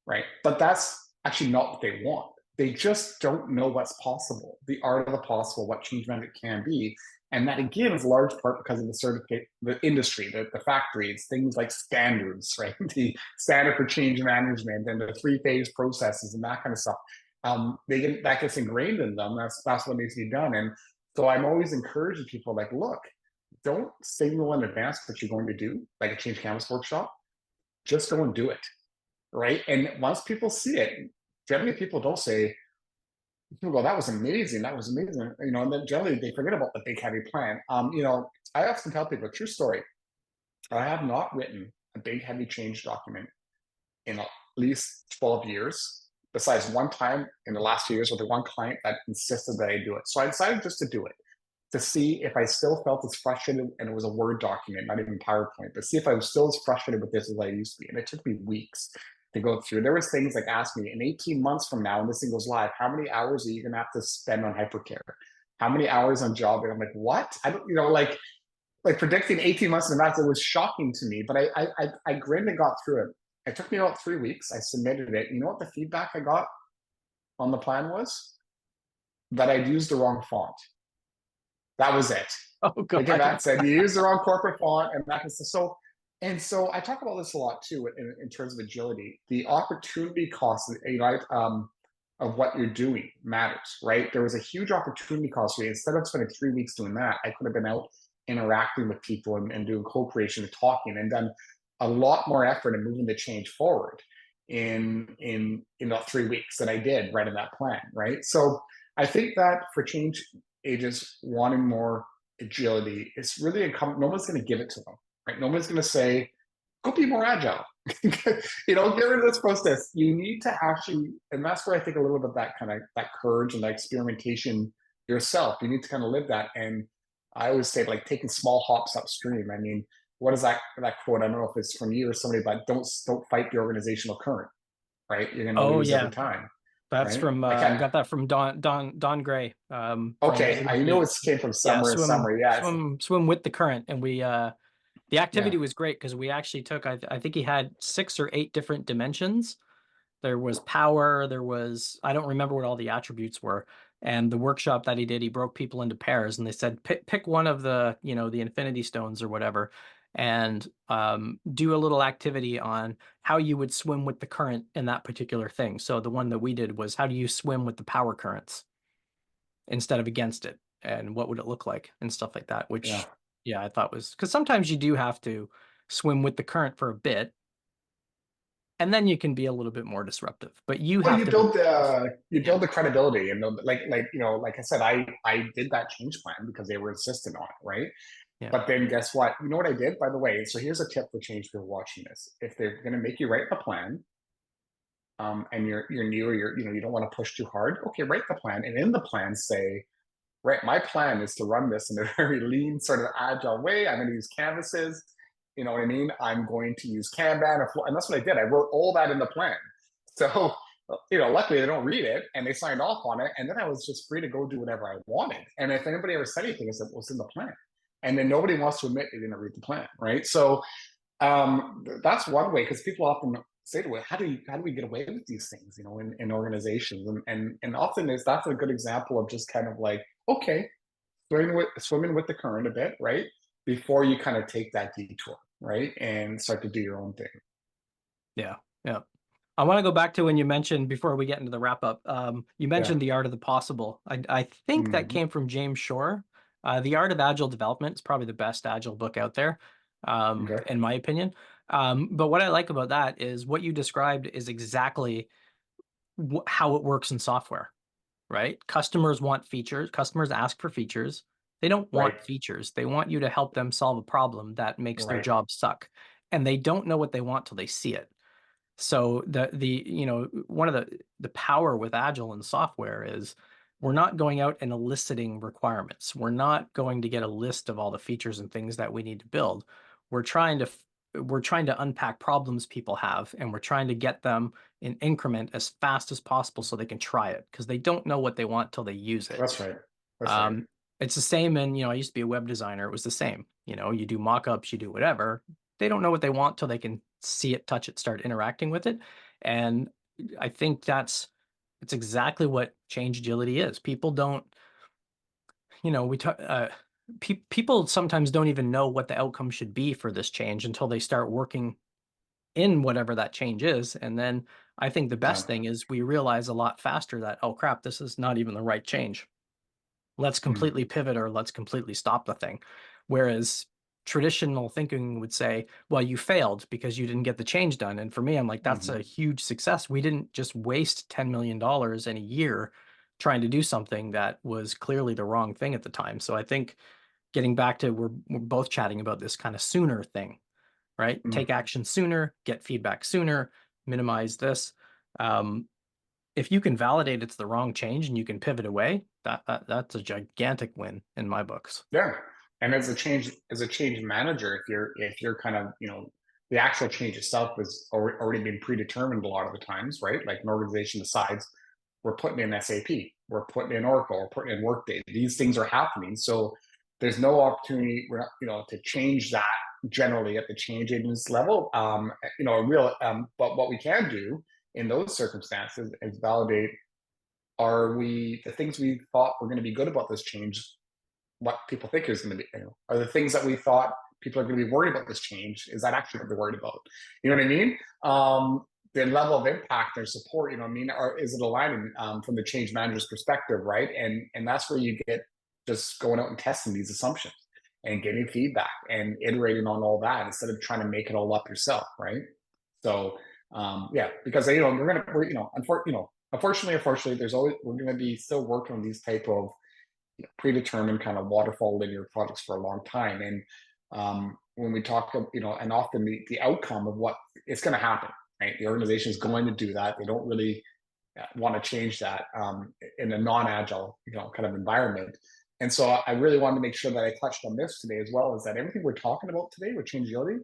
right? But that's actually not what they want. They just don't know what's possible, the art of the possible, what change management can be. And that again is large part because of the certificate, the industry, the factories, things like standards, right? The standard for change management and the three-phase processes and that kind of stuff. That gets ingrained in them. That's what needs to be done. And so I'm always encouraging people like, look, don't signal in advance what you're going to do, like a change canvas workshop. Just go and do it, right? And once people see it, generally people don't say, people go, "That was amazing. That was amazing." And then generally they forget about the big heavy plan. I often tell people, true story. I have not written a big heavy change document in at least 12 years, besides one time in the last few years with the one client that insisted that I do it. So I decided just to do it, to see if I still felt as frustrated, and it was a Word document, not even PowerPoint, but see if I was still as frustrated with this as I used to be. And it took me weeks to go through. There was things like, ask me in 18 months from now, when this thing goes live, how many hours are you going to have to spend on hypercare? How many hours on job? And I'm like, what? I don't, like predicting 18 months in advance, it was shocking to me, but I grinned and got through it. It took me about 3 weeks. I submitted it. You know what the feedback I got on the plan was? That I'd used the wrong font. That was it. Oh They came God. back and said, you used the wrong corporate font and that. So I talk about this a lot too in terms of agility. The opportunity cost, of what you're doing matters, right? There was a huge opportunity cost for me. Instead of spending 3 weeks doing that, I could have been out interacting with people and doing co-creation and talking, and done a lot more effort in moving the change forward in 3 weeks than I did right in that plan, right? So I think that for change agents wanting more agility, it's really no one's going to give it to them, right? No one's going to say, go be more agile. Get rid of this process. You need to actually, and that's where I think a little bit that kind of that courage and that experimentation yourself. You need to kind of live that. And I always say, like, taking small hops upstream. I mean, what is that quote? I don't know if it's from you or somebody, but don't fight the organizational current, right? You're going to Oh lose every yeah, time, that's right? from I can't. got that from Don Gray from Okay, I know ADP. it came from Yeah, somewhere. Somewhere, yes. swim with the current, and we the Yeah, activity was great because we actually took I think he had 6 or 8 different dimensions. There was power, there was, I don't remember what all the attributes were. And the workshop that he did, he broke people into pairs and they said, pick one of the, the infinity stones or whatever, and do a little activity on how you would swim with the current in that particular thing. So the one that we did was, how do you swim with the power currents instead of against it? And what would it look like and stuff like that, yeah. which, yeah, I thought was, because sometimes you do have to swim with the current for a bit and then you can be a little bit more disruptive, but you Well, have to be. you Yeah. build the credibility, and like I said, I did that change plan because they were insistent on it, right? Yeah. But then guess what? You know what I did, by the way? So here's a tip for change people watching this: if they're going to make you write the plan, and you're new, or you don't want to push too hard, okay, write the plan, and in the plan say, right, my plan is to run this in a very lean, sort of agile way. I'm going to use canvases. You know what I mean? I'm going to use Kanban, and that's what I did. I wrote all that in the plan. So, luckily they don't read it and they signed off on it. And then I was just free to go do whatever I wanted. And if anybody ever said anything, I said, well, it's in the plan. And then nobody wants to admit they didn't read the plan, right? So that's one way, because people often say to it, how do we get away with these things, in organizations, and often that's a good example of just kind of like, okay, swimming with the current a bit, right? Before you kind of take that detour, right? And start to do your own thing. Yeah. Yeah. I want to go back to when you mentioned before we get into the wrap up. You Yeah. mentioned the art of the possible. I think that Hmm. came from James Shore. The Art of Agile Development is probably the best agile book out there, Okay. in my opinion. But what I like about that is what you described is exactly how it works in software, right? Customers want features. Customers ask for features. They don't Right. want features. They want you to help them solve a problem that makes their Right. job suck. And they don't know what they want till they see it. So one of the power with agile and software is we're not going out and eliciting requirements. We're not going to get a list of all the features and things that we need to build. We're trying to we're trying to unpack problems people have, and we're trying to get them in increment as fast as possible so they can try it because they don't know what they want till they use it. That's right. That's right. Um, it's the same in, I used to be a web designer. It was the same. You do mock-ups, you do whatever. They don't know what they want till they can see it, touch it, start interacting with it. And I think it's exactly what change agility is. People don't, we talk, people sometimes don't even know what the outcome should be for this change until they start working in whatever that change is. And then I think the Yeah. best thing is we realize a lot faster that, oh crap, this is not even the right change. Let's Mm. completely pivot or let's completely stop the thing. Whereas traditional thinking would say, well, you failed because you didn't get the change done. And for me, I'm like, that's a Hmm. huge success. We didn't just waste $10 million in a year trying to do something that was clearly the wrong thing at the time. So I think getting back to we're both chatting about this kind of sooner thing, right? Mm. Take action sooner, get feedback sooner, minimize this. Um, if you can validate it's the wrong change and you can pivot away, that's a gigantic win in my books. Yeah. And as a change manager, if you're kind of, the actual change itself is already been predetermined a lot of the times, right? Like an organization decides we're putting in SAP, we're putting in Oracle, we're putting in Workday. These things are happening. So there's no opportunity, to change that generally at the change agents level. But what we can do in those circumstances is validate, are we the things we thought were going to be good about this change, what people think is going to be, are the things that we thought people are going to be worried about this change, is that actually what they're worried about? You know what I mean? The level of impact or support, or is it aligning, from the change manager's perspective, right? And that's where you get just going out and testing these assumptions and getting feedback and iterating on all that instead of trying to make it all up yourself, right? So yeah, because we're unfortunately, there's always we're going to be still working on these type of predetermined kind of waterfall linear projects for a long time. And when we talk, and often the outcome of what it's going to happen, right? The organization is going to do that. They don't really want to change that in a non-agile, kind of environment. And so I really wanted to make sure that I touched on this today as well, is that everything we're talking about today with changeability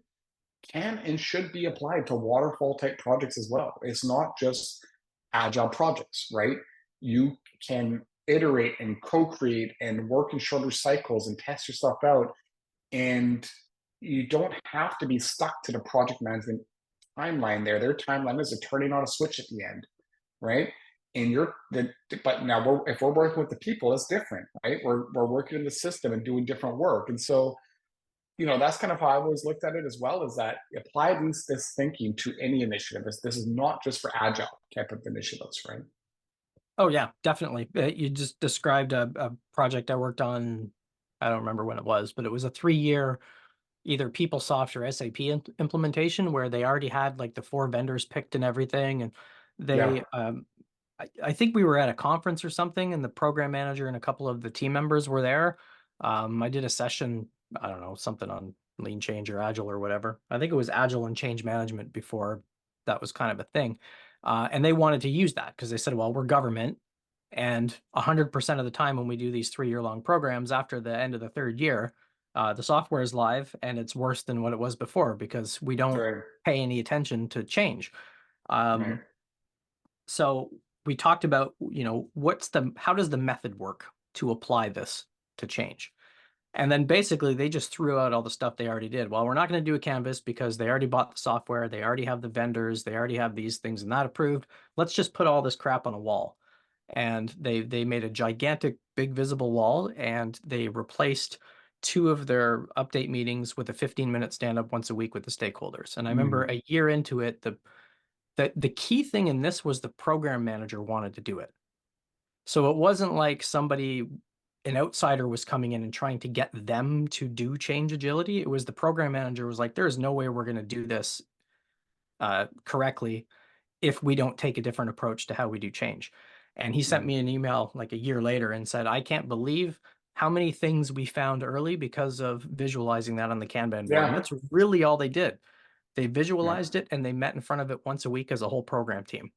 can and should be applied to waterfall type projects as well. It's not just agile projects, right? You can iterate and co-create and work in shorter cycles and test yourself out. And you don't have to be stuck to the project management timeline there. Their timeline is turning on a switch at the end, right? And but now if we're working with the people, it's different, right? We're working in the system and doing different work. And so, that's kind of how I've always looked at it as well, is that apply this thinking to any initiative. This is not just for agile type of initiatives, right? Oh yeah, definitely. You just described a project I worked on. I don't remember when it was, but it was a 3-year either PeopleSoft or SAP implementation where they already had like the 4 vendors picked and everything. And Yeah. they, I think we were at a conference or something, and the program manager and a couple of the team members were there. I did a session, I don't know, something on lean change or agile or whatever. I think it was agile and change management before that was kind of a thing. And they wanted to use that because they said, well, we're government. And 100% of the time when we do these 3-year long programs, after the end of the 3rd year, the software is live and it's worse than what it was before because we don't Right. pay any attention to change. Right. Um, so we talked about, how does the method work to apply this to change? And then basically they just threw out all the stuff they already did. Well, we're not going to do a canvas because they already bought the software, they already have the vendors, they already have these things and that approved. Let's just put all this crap on a wall. And they made a gigantic big visible wall, and they replaced 2 of their update meetings with a 15-minute stand up once a week with the stakeholders. And I remember Mm. a year into it, the key thing in this was the program manager wanted to do it. So it wasn't like an outsider was coming in and trying to get them to do change agility. It was the program manager was like, there is no way we're going to do this correctly if we don't take a different approach to how we do change. And he sent Mm. me an email like a year later and said, I can't believe how many things we found early because of visualizing that on the Kanban board. And Yeah. that's really all they did. They Yeah. visualized it and they met in front of it once a week as a whole program team.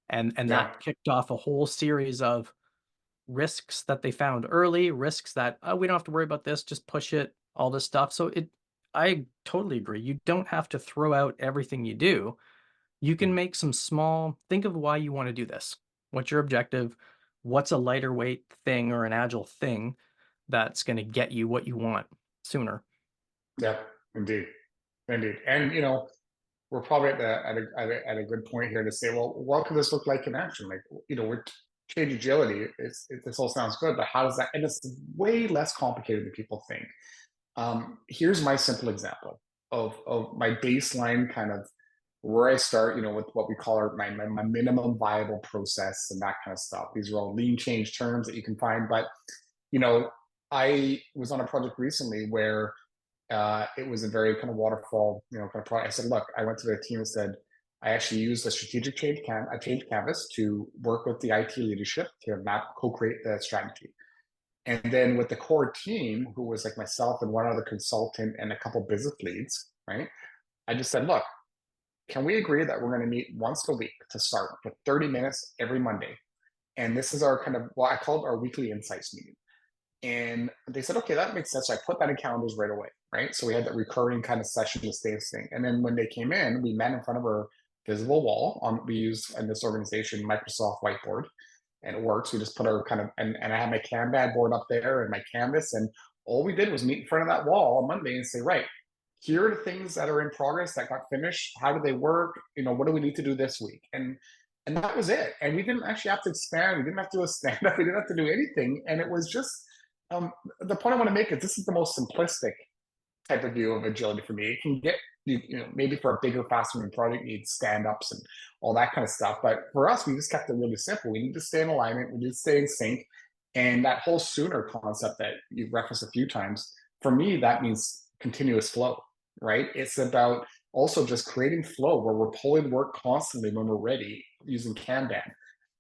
And Yeah. that kicked off a whole series of risks that they found early, risks that, oh, we don't have to worry about this, just push it, all this stuff. So I totally agree. You don't have to throw out everything you do. You can Mm. make some small, think of why you want to do this. What's your objective? What's a lighter weight thing or an agile thing that's going to get you what you want sooner? Yeah. Indeed. Indeed. And we're probably at a good point here to say, well, what could this look like in action? Like, with change agility, this all sounds good, but how does that? And it's way less complicated than people think. Here's my simple example of my baseline kind of where I start, with what we call my minimum viable process and that kind of stuff. These are all lean change terms that you can find, but you know, I was on a project recently where it was a very kind of waterfall, kind of project. I said, look, I went to the team and said, I actually used a strategic a change canvas to work with the IT leadership to map, co-create the strategy. And then with the core team, who was like myself and one other consultant and a couple business leads, right? I just said, look, can we agree that we're going to meet once a week to start for 30 minutes every Monday? And this is our kind of, well, I call it our weekly insights meeting. And they said, okay, that makes sense. So I put that in calendars right away, right? So we had that recurring kind of session to stay this thing. And then when they came in, we met in front of our visible wall. We use in this organization Microsoft Whiteboard, and it works. We just put our kind of and I had my Kanban board up there and my canvas, and all we did was meet in front of that wall on Monday and say, right, here are the things that are in progress that got finished. How do they work? What do we need to do this week? And that was it. And we didn't actually have to expand. We didn't have to do a stand up. We didn't have to do anything. And it was just the point I want to make is this is the most simplistic type of view of agility for me. It can get maybe for a bigger, faster moving project needs stand ups and all that kind of stuff. But for us, we just kept it really simple. We need to stay in alignment. We need to stay in sync. And that whole sooner concept that you've referenced a few times, for me, that means continuous flow, right? It's about also just creating flow where we're pulling work constantly when we're ready using Kanban.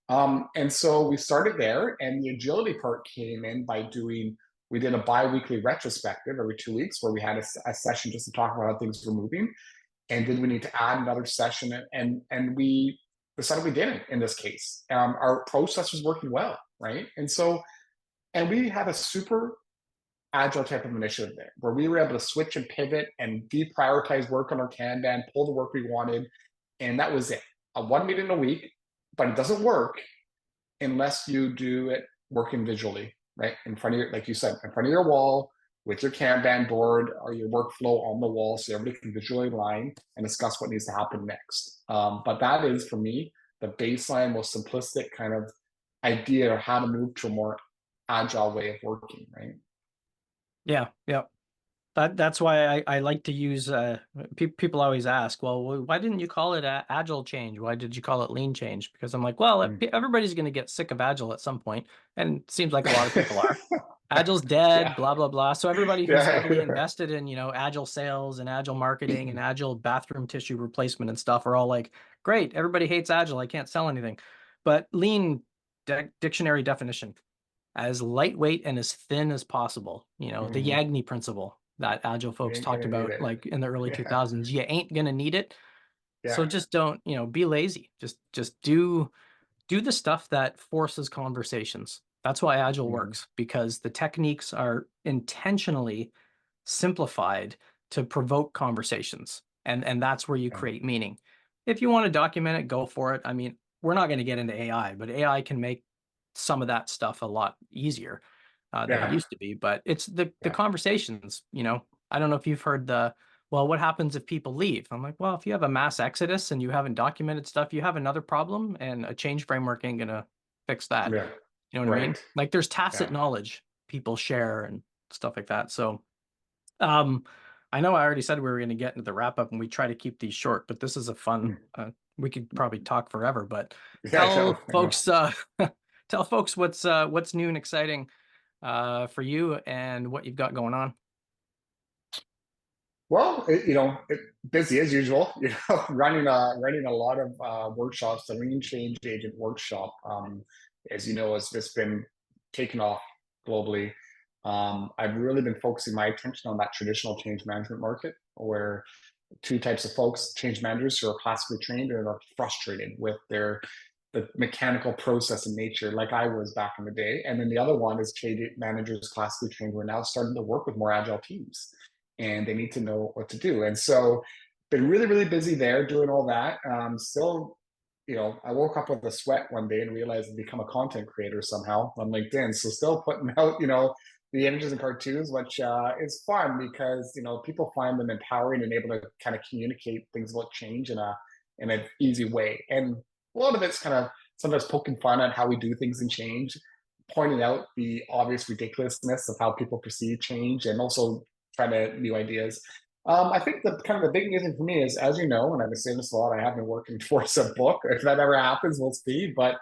And so we started there, and the agility part came in by doing. We did a bi-weekly retrospective every 2 weeks where we had a session just to talk about how things were moving. And did we need to add another session? And we decided we didn't in this case. Our process was working well, right? And we had a super agile type of initiative there where we were able to switch and pivot and deprioritize work on our Kanban, pull the work we wanted, and that was it. A 1 meeting a week, but it doesn't work unless you do it working visually, right? In front of your, like you said, in front of your wall with your Kanban board or your workflow on the wall so everybody can visually align and discuss what needs to happen next. But that is, for me, the baseline, most simplistic kind of idea of how to move to a more agile way of working, right? Yeah, yeah. That's why I like to use people always ask, well, why didn't you call it agile change? Why did you call it lean change? Because I'm like, well, Mm. everybody's going to get sick of agile at some point, and it seems like a lot of people are. Agile's dead, Yeah. blah blah blah. So everybody who's heavily Yeah. invested in, agile sales and agile marketing and agile bathroom tissue replacement and stuff are all like, great, everybody hates agile. I can't sell anything. But lean dictionary definition, as lightweight and as thin as possible. The Mhm. Yagni principle that agile You folks ain't talked gonna need about it. like in the early Yeah. 2000s. You ain't gonna need it. So Yeah. just don't, be lazy. Just do the stuff that forces conversations. That's why agile Mhm. works, because the techniques are intentionally simplified to provoke conversations. And that's where you Yeah. create meaning. If you want to document it, go for it. I mean, we're not going to get into AI, but AI can make some of that stuff a lot easier than it Yeah. used to be. But it's the Yeah. conversations. I don't know if you've heard well, what happens if people leave? I'm like, well, if you have a mass exodus and you haven't documented stuff, you have another problem, and a change framework ain't gonna fix that. Yeah. You know what I mean? Right. Like there's tacit Yeah. knowledge people share and stuff like that. So um, I know I already said we were going to get into the wrap up, and we try to keep these short, but this is a fun. Mm. We could probably talk forever, but Yeah, I know. tell I know. folks, tell folks what's new and exciting for you and what you've got going on. Well, busy as usual. Running a lot of workshops. The Lean Change Agent workshop, as you know, has just been taken off globally. I've really been focusing my attention on that traditional change management market, where two types of folks: change managers who are classically trained and are frustrated with the mechanical process in nature, like I was back in the day. And then the other one is change managers classically trained who are now starting to work with more agile teams, and they need to know what to do. And so, been really, really busy there doing all that. Still, I woke up with a sweat one day and realized I'd become a content creator somehow on LinkedIn. So still putting out, the images and cartoons, which is fun because people find them empowering and able to kind of communicate things about change in an easy way. And a lot of it's kind of sometimes poking fun at how we do things in change, pointing out the obvious ridiculousness of how people perceive change, and also trying to new ideas. I think the kind of the big new thing for me is, as you know, and I've been saying this a lot, I have been working towards a book. If that ever happens, we'll see. But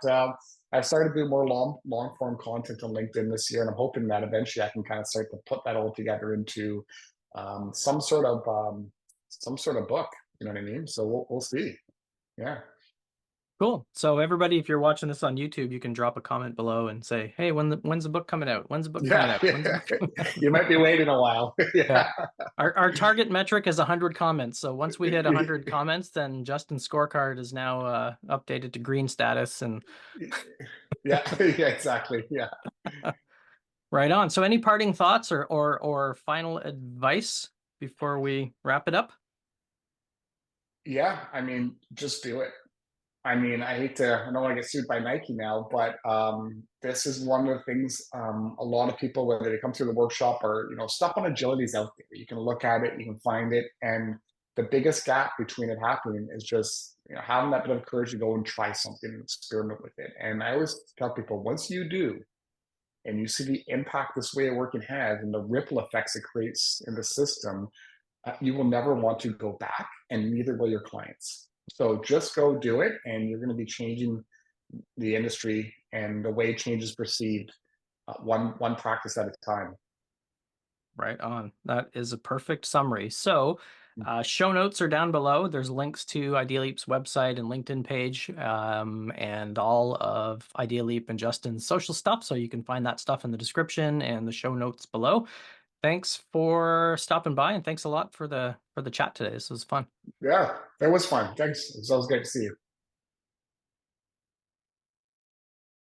I've started to do more long form content on LinkedIn this year, and I'm hoping that eventually I can kind of start to put that all together into um, some sort of um, some sort of book. You know what I mean? So we'll see. Yeah. Cool. So everybody, if you're watching this on YouTube, you can drop a comment below and say, "Hey, when's the book coming out? When's the book coming Yeah, out? When's the yeah. book coming out?" You might be waiting a while. Yeah. Yeah. Our target metric is 100 comments. So once we hit 100 comments, then Justin's scorecard is now updated to green status, and Yeah, yeah, exactly. Yeah. right on. So any parting thoughts or final advice before we wrap it up? Yeah. I mean, just do it. I mean, I don't want to get sued by Nike now, but this is one of the things a lot of people, whether they come through the workshop or, stuff on agility is out there. You can look at it, you can find it. And the biggest gap between it happening is just, having that bit of courage to go and try something and experiment with it. And I always tell people, once you do, and you see the impact this way of working has and the ripple effects it creates in the system, you will never want to go back, and neither will your clients. So just go do it, and you're going to be changing the industry and the way change is perceived, one practice at a time. Right on. That is a perfect summary. So Show notes are down below. There's links to Idealeap's website and LinkedIn page, and all of Idealeap and Justin's social stuff. So you can find that stuff in the description and the show notes below. Thanks for stopping by, and thanks a lot for the chat today. This was fun. Yeah, that was fun. Thanks. It's always great to see you.